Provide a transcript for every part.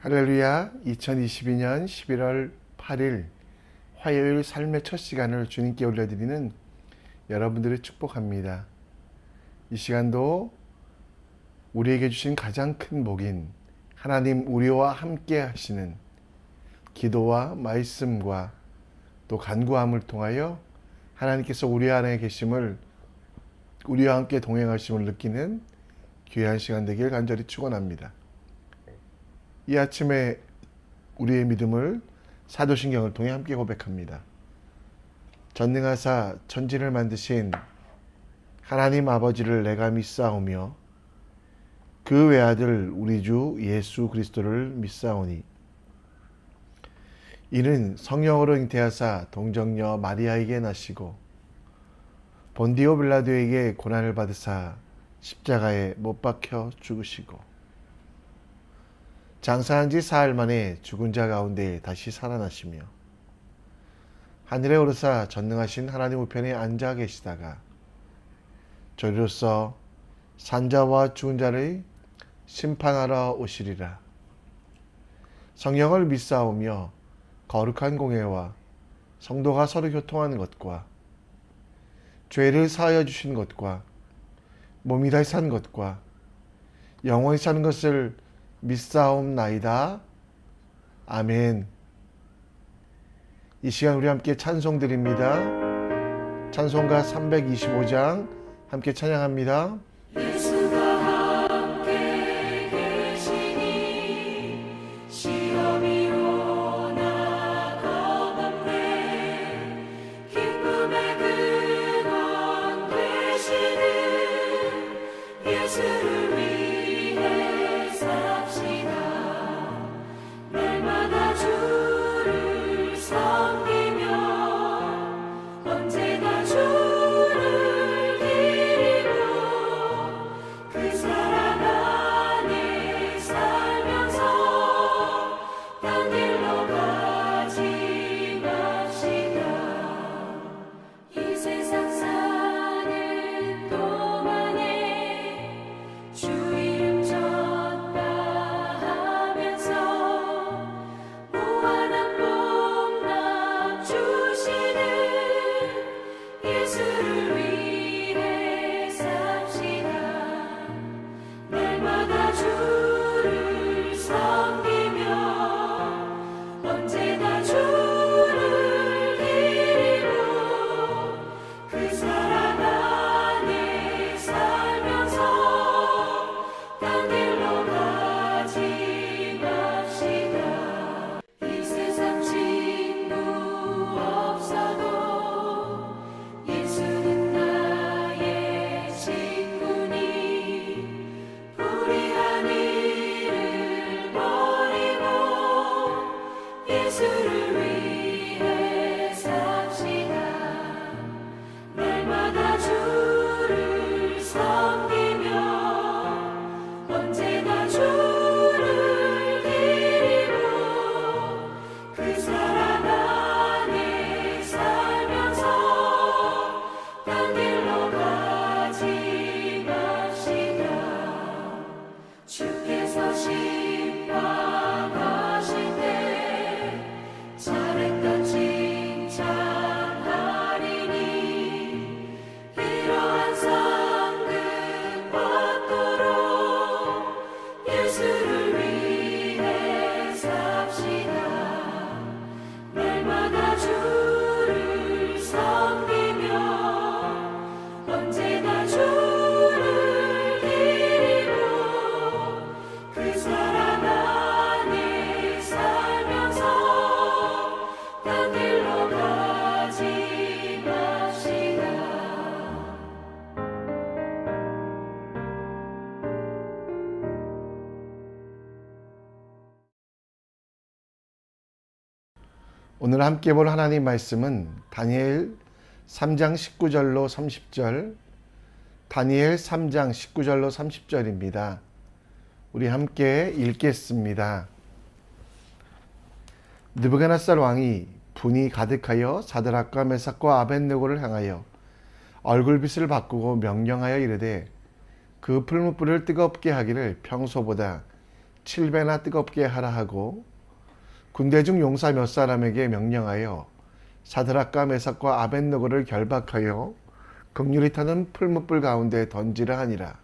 할렐루야. 2022년 11월 8일 화요일 삶의 첫 시간을 주님께 올려드리는 여러분들을 축복합니다. 이 시간도 우리에게 주신 가장 큰 복인 하나님 우리와 함께 하시는 기도와 말씀과 또 간구함을 통하여 하나님께서 우리 안에 계심을, 우리와 함께 동행하심을 느끼는 귀한 시간 되길 간절히 축원합니다. 이 아침에 우리의 믿음을 사도신경을 통해 함께 고백합니다. 전능하사 천지를 만드신 하나님 아버지를 내가 믿사오며 그 외아들 우리 주 예수 그리스도를 믿사오니 이는 성령으로 잉태하사 동정녀 마리아에게 나시고 본디오 빌라도에게 고난을 받으사 십자가에 못 박혀 죽으시고 장사한 지 사흘 만에 죽은 자 가운데 다시 살아나시며 하늘에 오르사 전능하신 하나님 우편에 앉아 계시다가 저리로서 산자와 죽은 자를 심판하러 오시리라. 성령을 믿사오며 거룩한 공회와 성도가 서로 교통하는 것과 죄를 사하여 주신 것과 몸이 다시 산 것과 영원히 사는 것을 믿사옵나이다. 아멘. 이 시간 우리 함께 찬송 드립니다. 찬송가 325장 함께 찬양합니다. 예수가 함께 계시니 시험이 오나 겁없네. 기쁨의 근원 되시는 예수를 위해 삽시다. 날마다 주를 섬기며 언제나 주를 기리고 그 사랑 안에 살면서 딴 길로 가지 맙시다. 이 세상 사는 동안에 주 이름 전파 하면서 무한한 복락 주시는 예수를 위해 삽시다. 날마다 주를 섬기며 언제나 주를 기리고 그 사랑 안에 살면서 딴 길로 가지 맙시다. 이 세상 친구 없어도 예수는 나의 친구니 불의한 일을 버리고 예수를 위해 삽시다. 날마다 주를 섬기며 언제나 주를 기리고 그 사랑 안에 살면서 딴 길로 가지 맙시다. 주께서 심판하실 때 잘했다 칭찬하리니 이러한 상급 받도록 예수를 위해 삽시다. 날마다 주를 섬기며 언제나 주를 기리고 그 사랑 안에 살면서 딴 길로 가지 맙시다. 오늘 함께 볼 하나님 말씀은 다니엘 3장 19절로 30절, 다니엘 3장 19절로 30절입니다. 우리 함께 읽겠습니다. 느부갓네살 왕이 분이 가득하여 사드락과 메삭과 아벳느고를 향하여 얼굴빛을 바꾸고 명령하여 이르되 그 풀무불을 뜨겁게 하기를 평소보다 7배나 뜨겁게 하라 하고 군대 중 용사 몇 사람에게 명령하여 사드락과 메삭과 아벳느고를 결박하여 극률이 타는 풀무불 가운데 던지라 하니라.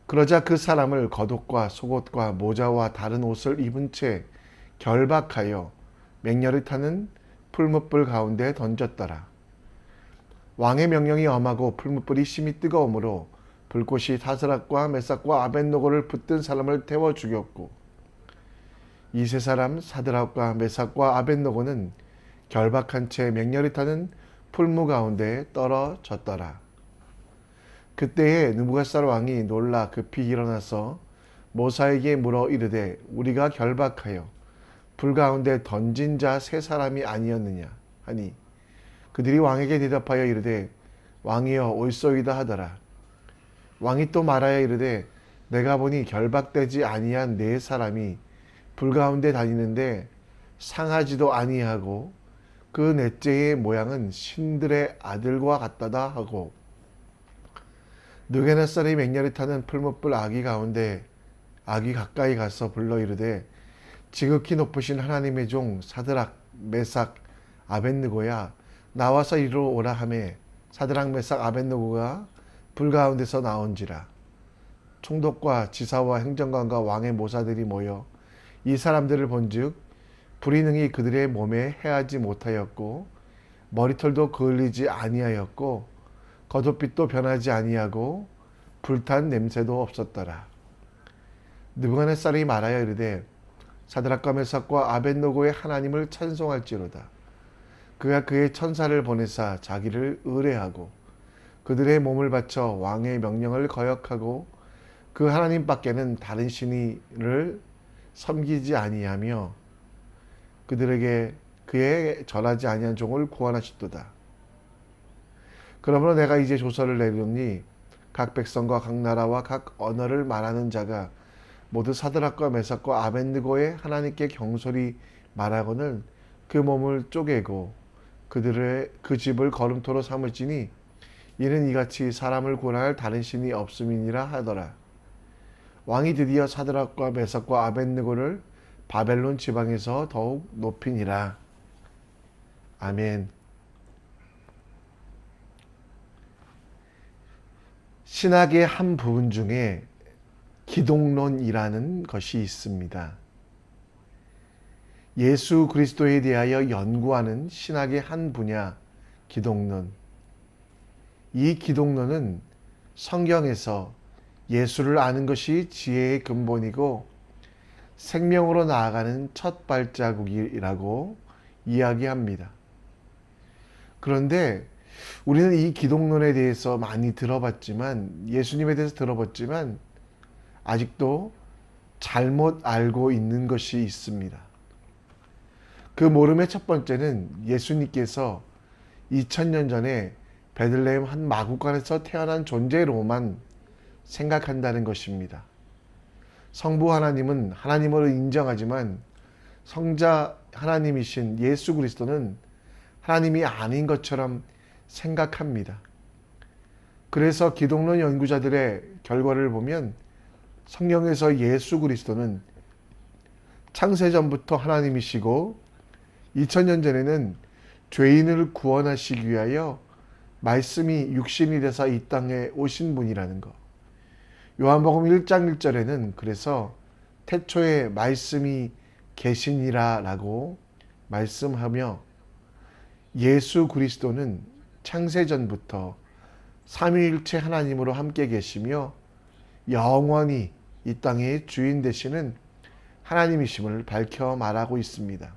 그러자 그 사람을 겉옷과 속옷과 모자와 다른 옷을 입은 채 결박하여 맹렬히 타는 풀무불 가운데 던졌더라. 왕의 명령이 엄하고 풀무불이 심히 뜨거우므로 불꽃이 사드락과 메삭과 아벳느고를 붙든 사람을 태워 죽였고 이 세 사람 사드락과 메삭과 아벳느고는 결박한 채 맹렬히 타는 풀무 가운데 떨어졌더라. 그때에 느부갓네살 왕이 놀라 급히 일어나서 모사에게 물어 이르되 우리가 결박하여 불 가운데 던진 자 세 사람이 아니었느냐 하니 그들이 왕에게 대답하여 이르되 왕이여 옳소이다 하더라. 왕이 또 말하여 이르되 내가 보니 결박되지 아니한 네 사람이 불 가운데 다니는데 상하지도 아니하고 그 넷째의 모양은 신들의 아들과 같다다 하고 느부갓네살이 맹렬히 타는 풀무불 아기 가운데 아기 가까이 가서 불러 이르되 지극히 높으신 하나님의 종 사드락 메삭 아벳느고야 나와서 이리로 오라 하매 사드락 메삭 아벳느고가 불 가운데서 나온지라. 총독과 지사와 행정관과 왕의 모사들이 모여 이 사람들을 본즉 불이 능히 그들의 몸에 해하지 못하였고 머리털도 그을리지 아니하였고 겉옷빛도 변하지 아니하고 불탄 냄새도 없었더라. 느부갓네살이 말하여 이르되 사드락과 메삭과 아벳느고의 하나님을 찬송할지로다. 그가 그의 천사를 보내사 자기를 의뢰하고 그들의 몸을 바쳐 왕의 명령을 거역하고 그 하나님 밖에는 다른 신을 섬기지 아니하며 그들에게 그의 절하지 아니한 종을 구원하셨도다. 그러므로 내가 이제 조서를 내리노니 각 백성과 각 나라와 각 언어를 말하는 자가 모두 사드락과 메삭과 아벳느고의 하나님께 경솔히 말하고는 그 몸을 쪼개고 그 집을 거름토로 삼을지니 이는 이같이 사람을 구원할 다른 신이 없음이니라 하더라. 왕이 드디어 사드락과 메삭과 아벳느고를 바벨론 지방에서 더욱 높이니라. 아멘. 신학의 한 부분 중에 기독론이라는 것이 있습니다. 예수 그리스도에 대하여 연구하는 신학의 한 분야, 기독론. 이 기독론은 성경에서 예수를 아는 것이 지혜의 근본이고 생명으로 나아가는 첫 발자국이라고 이야기합니다. 그런데 우리는 이 기독론에 대해서 많이 들어봤지만, 예수님에 대해서 들어봤지만 아직도 잘못 알고 있는 것이 있습니다. 그 모름의 첫 번째는 예수님께서 2000년 전에 베들레헴 한 마구간에서 태어난 존재로만 생각한다는 것입니다. 성부 하나님은 하나님으로 인정하지만 성자 하나님이신 예수 그리스도는 하나님이 아닌 것처럼 생각합니다. 그래서 기독론 연구자들의 결과를 보면 성경에서 예수 그리스도는 창세전부터 하나님이시고 2000년 전에는 죄인을 구원하시기 위하여 말씀이 육신이 돼서 이 땅에 오신 분이라는 것. 요한복음 1장 1절에는 그래서 태초에 말씀이 계시니라 라고 말씀하며 예수 그리스도는 창세전부터 삼위일체 하나님으로 함께 계시며 영원히 이 땅의 주인 되시는 하나님이심을 밝혀 말하고 있습니다.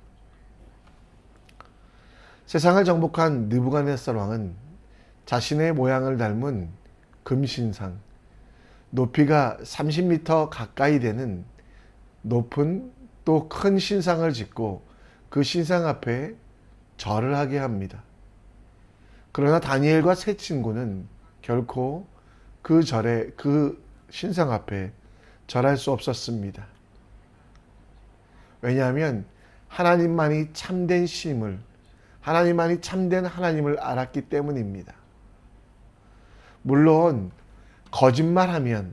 세상을 정복한 느부갓네살 왕은 자신의 모양을 닮은 금신상, 높이가 30m 가까이 되는 높은 또 큰 신상을 짓고 그 신상 앞에 절을 하게 합니다. 그러나 다니엘과 세 친구는 결코 그 신상 앞에 절할 수 없었습니다. 왜냐하면 하나님만이 참된 신임을, 하나님만이 참된 하나님을 알았기 때문입니다. 물론 거짓말하면,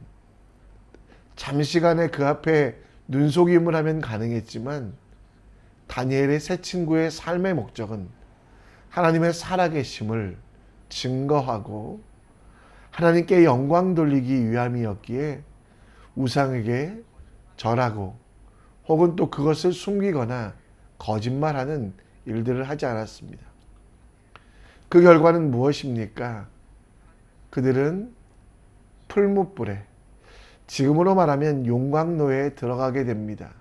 잠시간에 그 앞에 눈속임을 하면 가능했지만 다니엘의 새 친구의 삶의 목적은 하나님의 살아계심을 증거하고 하나님께 영광 돌리기 위함이었기에 우상에게 절하고 혹은 또 그것을 숨기거나 거짓말하는 일들을 하지 않았습니다. 그 결과는 무엇입니까? 그들은 풀무불에, 지금으로 말하면 용광로에 들어가게 됩니다.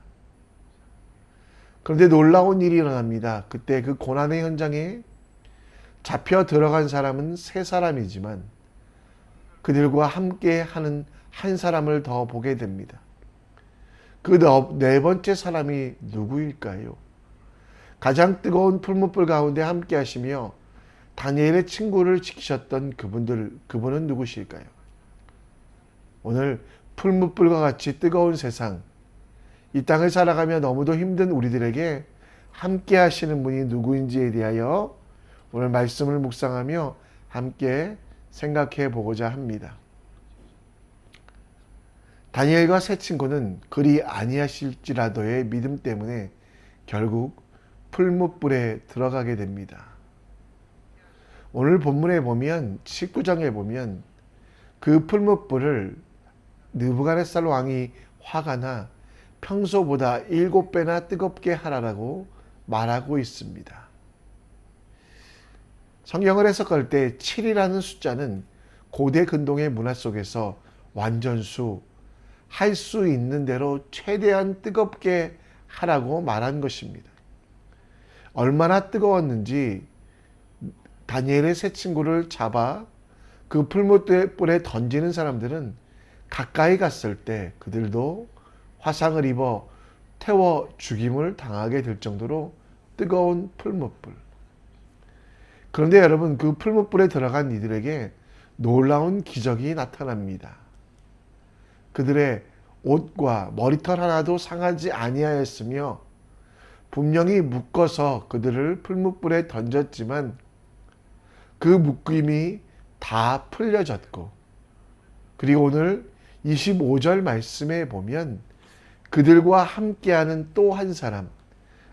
그런데 놀라운 일이 일어납니다. 그때 그 고난의 현장에 잡혀 들어간 사람은 세 사람이지만 그들과 함께 하는 한 사람을 더 보게 됩니다. 그 네 번째 사람이 누구일까요? 가장 뜨거운 풀무불 가운데 함께 하시며 다니엘의 친구를 지키셨던 그분은 누구실까요? 오늘 풀무불과 같이 뜨거운 세상, 이 땅을 살아가며 너무도 힘든 우리들에게 함께 하시는 분이 누구인지에 대하여 오늘 말씀을 묵상하며 함께 생각해 보고자 합니다. 다니엘과 세 친구는 그리 아니하실지라도의 믿음 때문에 결국 풀무불에 들어가게 됩니다. 오늘 본문에 보면 19장에 보면 그 풀무불을 느부갓네살 왕이 화가 나 평소보다 7배나 뜨겁게 하라라고 말하고 있습니다. 성경을 해석할 때 7이라는 숫자는 고대 근동의 문화 속에서 완전수, 할 수 있는 대로 최대한 뜨겁게 하라고 말한 것입니다. 얼마나 뜨거웠는지 다니엘의 세 친구를 잡아 그 풀무불에 던지는 사람들은 가까이 갔을 때 그들도 화상을 입어 태워 죽임을 당하게 될 정도로 뜨거운 풀무불. 그런데 여러분, 그 풀무불에 들어간 이들에게 놀라운 기적이 나타납니다. 그들의 옷과 머리털 하나도 상하지 아니하였으며 분명히 묶어서 그들을 풀무불에 던졌지만 그 묶임이 다 풀려졌고, 그리고 오늘 25절 말씀에 보면 그들과 함께하는 또 한 사람,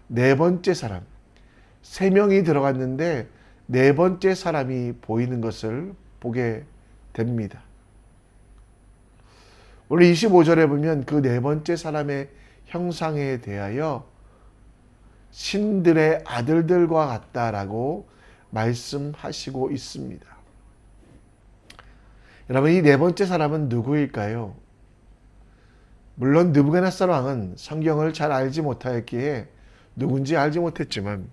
네 번째 사람, 세 명이 들어갔는데 네 번째 사람이 보이는 것을 보게 됩니다. 오늘 25절에 보면 그 네 번째 사람의 형상에 대하여 신들의 아들들과 같다라고 말씀하시고 있습니다. 여러분, 이 네 번째 사람은 누구일까요? 물론 느부갓네살 왕은 성경을 잘 알지 못하였기에 누군지 알지 못했지만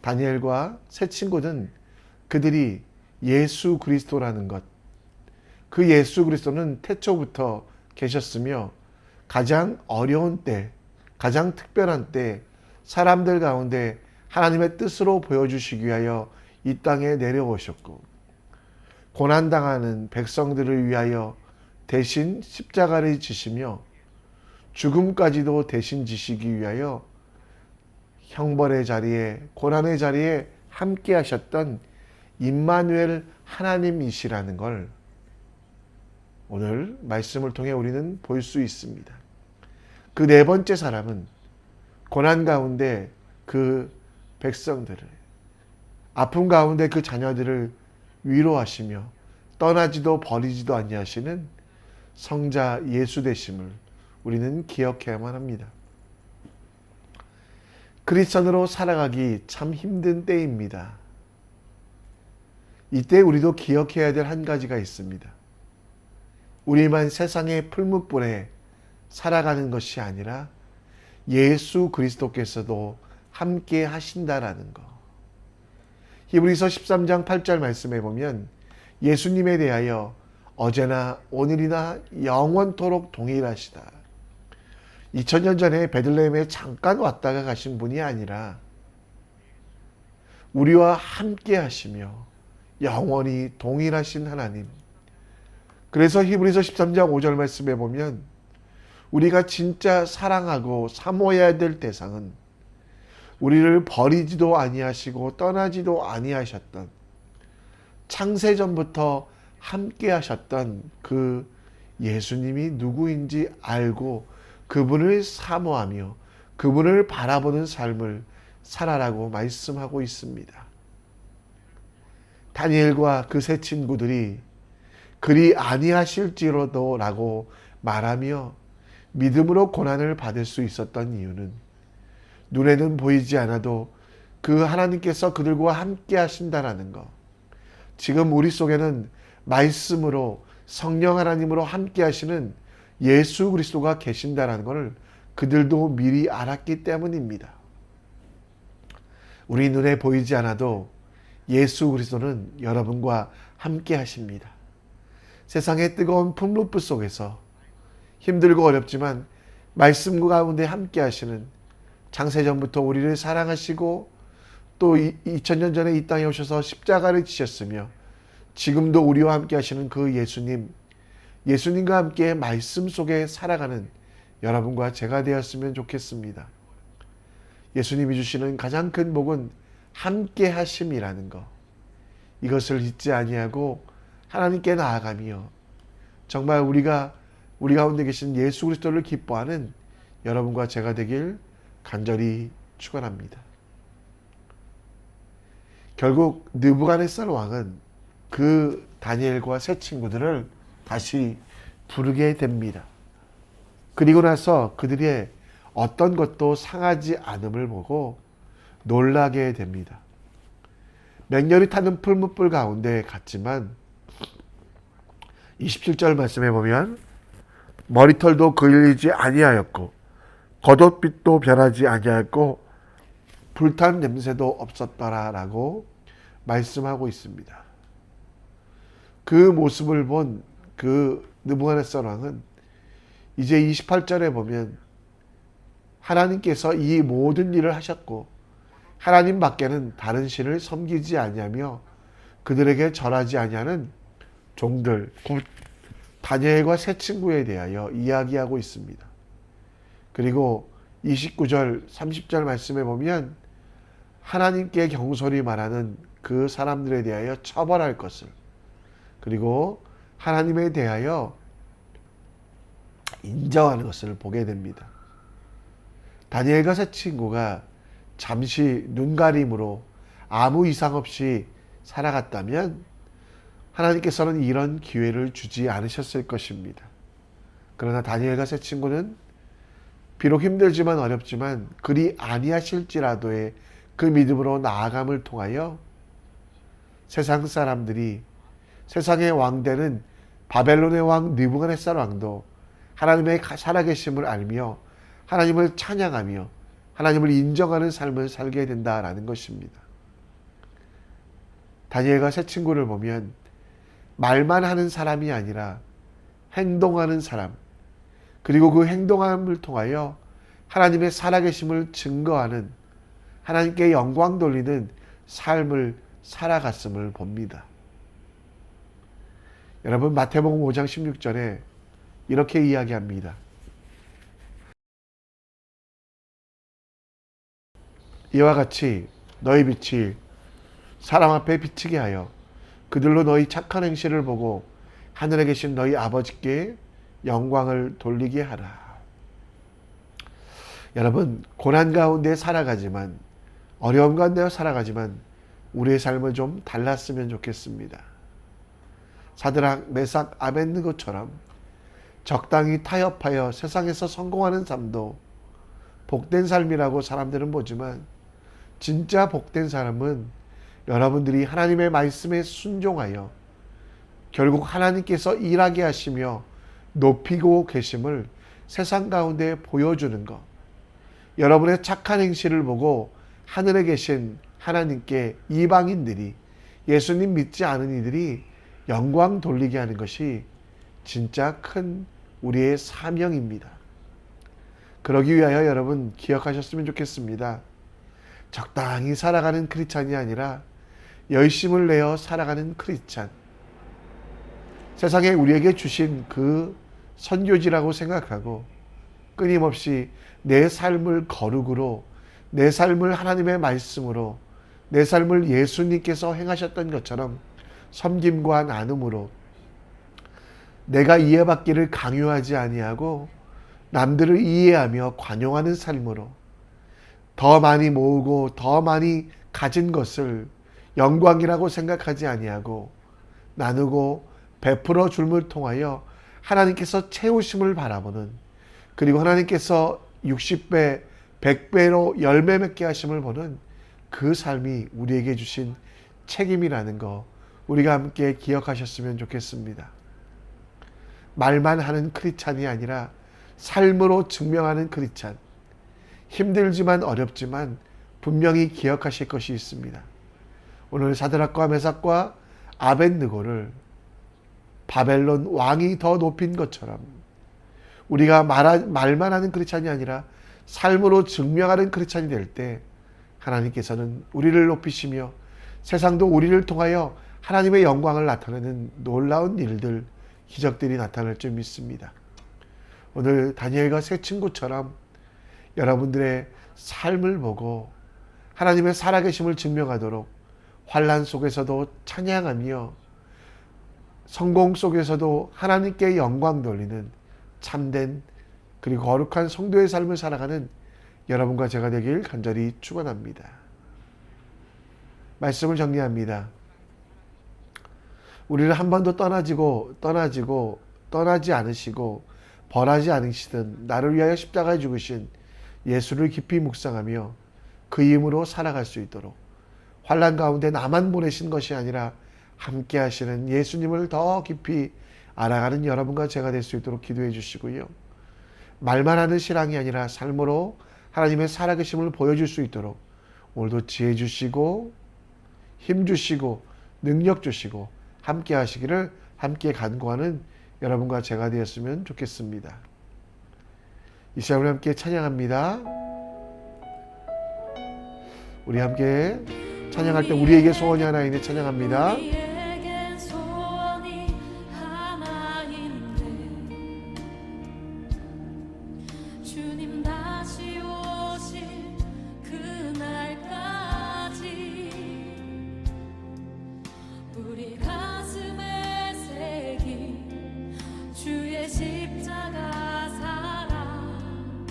다니엘과 세 친구는 그들이 예수 그리스도라는 것, 그 예수 그리스도는 태초부터 계셨으며 가장 어려운 때, 가장 특별한 때 사람들 가운데 하나님의 뜻으로 보여주시기 위하여 이 땅에 내려오셨고, 고난당하는 백성들을 위하여 대신 십자가를 지시며 죽음까지도 대신 지시기 위하여 형벌의 자리에, 고난의 자리에 함께 하셨던 임마누엘 하나님이시라는 걸 오늘 말씀을 통해 우리는 볼 수 있습니다. 그 네 번째 사람은 고난 가운데 그 백성들을, 아픔 가운데 그 자녀들을 위로하시며 떠나지도 버리지도 아니하시는 성자 예수 되심을 우리는 기억해야만 합니다. 크리스천으로 살아가기 참 힘든 때입니다. 이때 우리도 기억해야 될 한 가지가 있습니다. 우리만 세상의 풀무불에 살아가는 것이 아니라 예수 그리스도께서도 함께 하신다라는 것. 히브리서 13장 8절 말씀에 보면 예수님에 대하여 어제나 오늘이나 영원토록 동일하시다. 2000년 전에 베들레헴에 잠깐 왔다가 가신 분이 아니라 우리와 함께 하시며 영원히 동일하신 하나님. 그래서 히브리서 13장 5절 말씀에 보면 우리가 진짜 사랑하고 사모해야 될 대상은 우리를 버리지도 아니하시고 떠나지도 아니하셨던, 창세전부터 함께 하셨던 그 예수님이 누구인지 알고 그분을 사모하며 그분을 바라보는 삶을 살아라고 말씀하고 있습니다. 다니엘과 그 세 친구들이 그리 아니하실지로도 라고 말하며 믿음으로 고난을 받을 수 있었던 이유는 눈에는 보이지 않아도 그 하나님께서 그들과 함께 하신다라는 것. 지금 우리 속에는 말씀으로 성령 하나님으로 함께 하시는 예수 그리스도가 계신다라는 것을 그들도 미리 알았기 때문입니다. 우리 눈에 보이지 않아도 예수 그리스도는 여러분과 함께 하십니다. 세상의 뜨거운 풍루불 속에서 힘들고 어렵지만 말씀 가운데 함께 하시는, 창세전부터 우리를 사랑하시고 또 2000년 전에 이 땅에 오셔서 십자가를 지셨으며 지금도 우리와 함께 하시는 그 예수님과 함께 말씀 속에 살아가는 여러분과 제가 되었으면 좋겠습니다. 예수님이 주시는 가장 큰 복은 함께 하심이라는 것. 이것을 잊지 아니하고 하나님께 나아가며 정말 우리 가운데 계신 예수 그리스도를 기뻐하는 여러분과 제가 되길 간절히 축원합니다. 결국 느부갓네살 왕은 그 다니엘과 세 친구들을 다시 부르게 됩니다. 그리고 나서 그들의 어떤 것도 상하지 않음을 보고 놀라게 됩니다. 맹렬히 타는 풀무불 가운데 갔지만 27절 말씀해 보면 머리털도 그을리지 아니하였고 겉옷빛도 변하지 아니하였고 불탄 냄새도 없었더라라고 말씀하고 있습니다. 그 모습을 본 그 느부갓네살 왕은 이제 28절에 보면 하나님께서 이 모든 일을 하셨고 하나님 밖에는 다른 신을 섬기지 아니하며 그들에게 절하지 아니하는 종들, 곧 다니엘과 세 친구에 대하여 이야기하고 있습니다. 그리고 29절, 30절 말씀에 보면 하나님께 경솔히 말하는 그 사람들에 대하여 처벌할 것을, 그리고 하나님에 대하여 인정하는 것을 보게 됩니다. 다니엘과 세 친구가 잠시 눈가림으로 아무 이상 없이 살아갔다면 하나님께서는 이런 기회를 주지 않으셨을 것입니다. 그러나 다니엘과 세 친구는 비록 힘들지만 어렵지만 그리 아니하실지라도의 그 믿음으로 나아감을 통하여 세상 사람들이, 세상의 왕되는 바벨론의 왕 느부갓네살 왕도 하나님의 살아계심을 알며 하나님을 찬양하며 하나님을 인정하는 삶을 살게 된다라는 것입니다. 다니엘과 세 친구를 보면 말만 하는 사람이 아니라 행동하는 사람, 그리고 그 행동함을 통하여 하나님의 살아계심을 증거하는, 하나님께 영광 돌리는 삶을 살아갔음을 봅니다. 여러분, 마태복음 5장 16절에 이렇게 이야기합니다. 이와 같이 너희 빛이 사람 앞에 비치게 하여 그들로 너희 착한 행실을 보고 하늘에 계신 너희 아버지께 영광을 돌리게 하라. 여러분, 고난 가운데 살아가지만, 어려움 가운데 살아가지만 우리의 삶을 좀 달랐으면 좋겠습니다. 사드락, 메삭, 아벳느고처럼 적당히 타협하여 세상에서 성공하는 삶도 복된 삶이라고 사람들은 보지만 진짜 복된 사람은 여러분들이 하나님의 말씀에 순종하여 결국 하나님께서 일하게 하시며 높이고 계심을 세상 가운데 보여주는 것, 여러분의 착한 행실을 보고 하늘에 계신 하나님께 이방인들이, 예수님 믿지 않은 이들이 영광 돌리게 하는 것이 진짜 큰 우리의 사명입니다. 그러기 위하여 여러분 기억하셨으면 좋겠습니다. 적당히 살아가는 크리스찬이 아니라 열심을 내어 살아가는 크리스찬, 세상에 우리에게 주신 그 선교지라고 생각하고 끊임없이 내 삶을 거룩으로, 내 삶을 하나님의 말씀으로, 내 삶을 예수님께서 행하셨던 것처럼 섬김과 나눔으로 내가 이해받기를 강요하지 아니하고 남들을 이해하며 관용하는 삶으로 더 많이 모으고 더 많이 가진 것을 영광이라고 생각하지 아니하고 나누고 베풀어 줌을 통하여 하나님께서 채우심을 바라보는, 그리고 하나님께서 60배, 100배로 열매 맺게 하심을 보는 그 삶이 우리에게 주신 책임이라는 거 우리가 함께 기억하셨으면 좋겠습니다. 말만 하는 크리스찬이 아니라 삶으로 증명하는 크리스찬. 힘들지만 어렵지만 분명히 기억하실 것이 있습니다. 오늘 사드락과 메삭과 아벳느고를 바벨론 왕이 더 높인 것처럼 우리가 말만 하는 크리스찬이 아니라 삶으로 증명하는 크리스찬이 될 때 하나님께서는 우리를 높이시며 세상도 우리를 통하여 하나님의 영광을 나타내는 놀라운 일들, 기적들이 나타날 줄 믿습니다. 오늘 다니엘과 세 친구처럼 여러분들의 삶을 보고 하나님의 살아계심을 증명하도록 환난 속에서도 찬양하며 성공 속에서도 하나님께 영광 돌리는 참된 그리고 거룩한 성도의 삶을 살아가는 여러분과 제가 되길 간절히 축원합니다. 말씀을 정리합니다. 우리를 한 번도 떠나지 않으시고 벌하지 않으시던 나를 위하여 십자가에 죽으신 예수를 깊이 묵상하며 그 힘으로 살아갈 수 있도록 환난 가운데 나만 보내신 것이 아니라 함께 하시는 예수님을 더 깊이 알아가는 여러분과 제가 될 수 있도록 기도해 주시고요. 말만 하는 신앙이 아니라 삶으로 하나님의 살아계심을 보여줄 수 있도록 오늘도 지혜 주시고 힘 주시고 능력 주시고 함께 하시기를 함께 간구하는 여러분과 제가 되었으면 좋겠습니다. 이 시간 우리 함께 찬양합니다. 우리 함께 찬양할 때 우리에게 소원이 하나 있네 찬양합니다. 우리에겐 소원이 하나 있네. 주님 다시 오실 그날까지 우리 가슴에 새긴 주의 십자가 사랑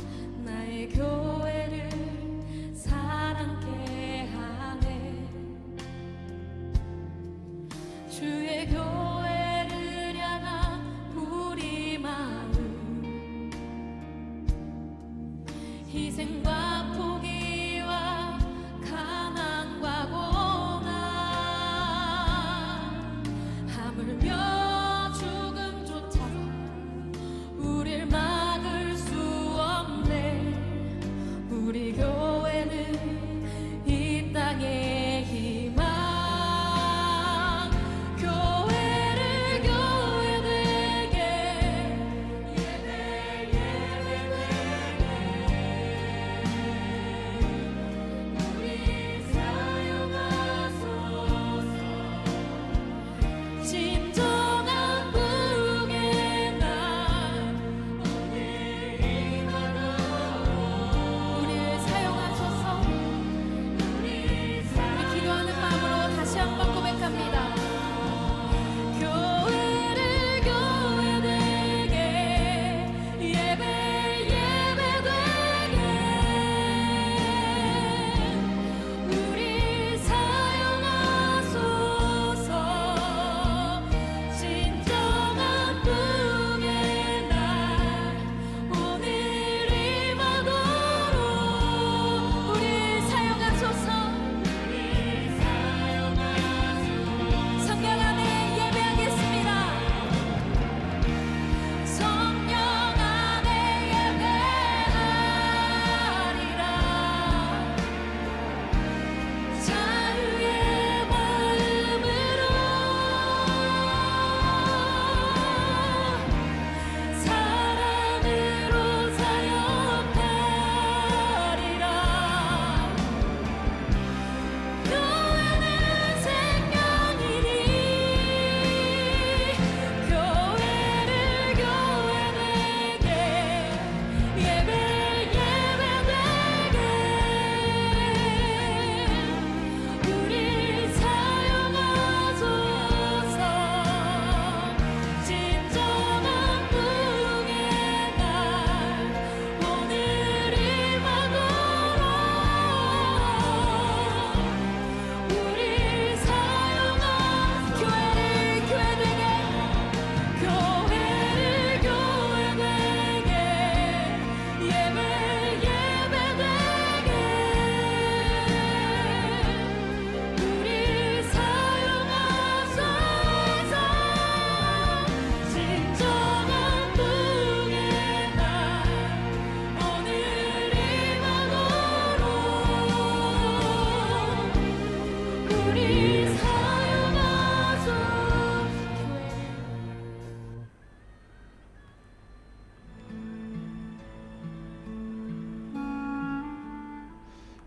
나의 교회를 사랑케 하네. 주의 교회를 향한 우리 마음 희생과 포기와 가난과 고난 하물며 죽음조차 우릴 막을 수 없네. 우리 교회는 이 땅의 희망 교회를 교회되게 예배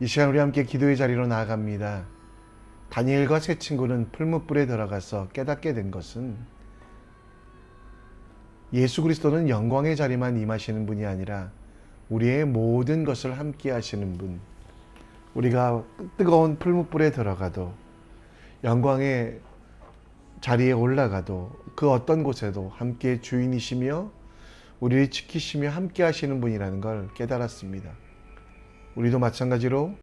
이 시간 우리 함께 기도의 자리로 나아갑니다. 다니엘과 세 친구는 풀무불에 들어가서 깨닫게 된 것은 예수 그리스도는 영광의 자리만 임하시는 분이 아니라 우리의 모든 것을 함께 하시는 분. 우리가 뜨거운 풀무불에 들어가도 영광의 자리에 올라가도 그 어떤 곳에도 함께 주인이시며 우리를 지키시며 함께 하시는 분이라는 걸 깨달았습니다. 우리도 마찬가지로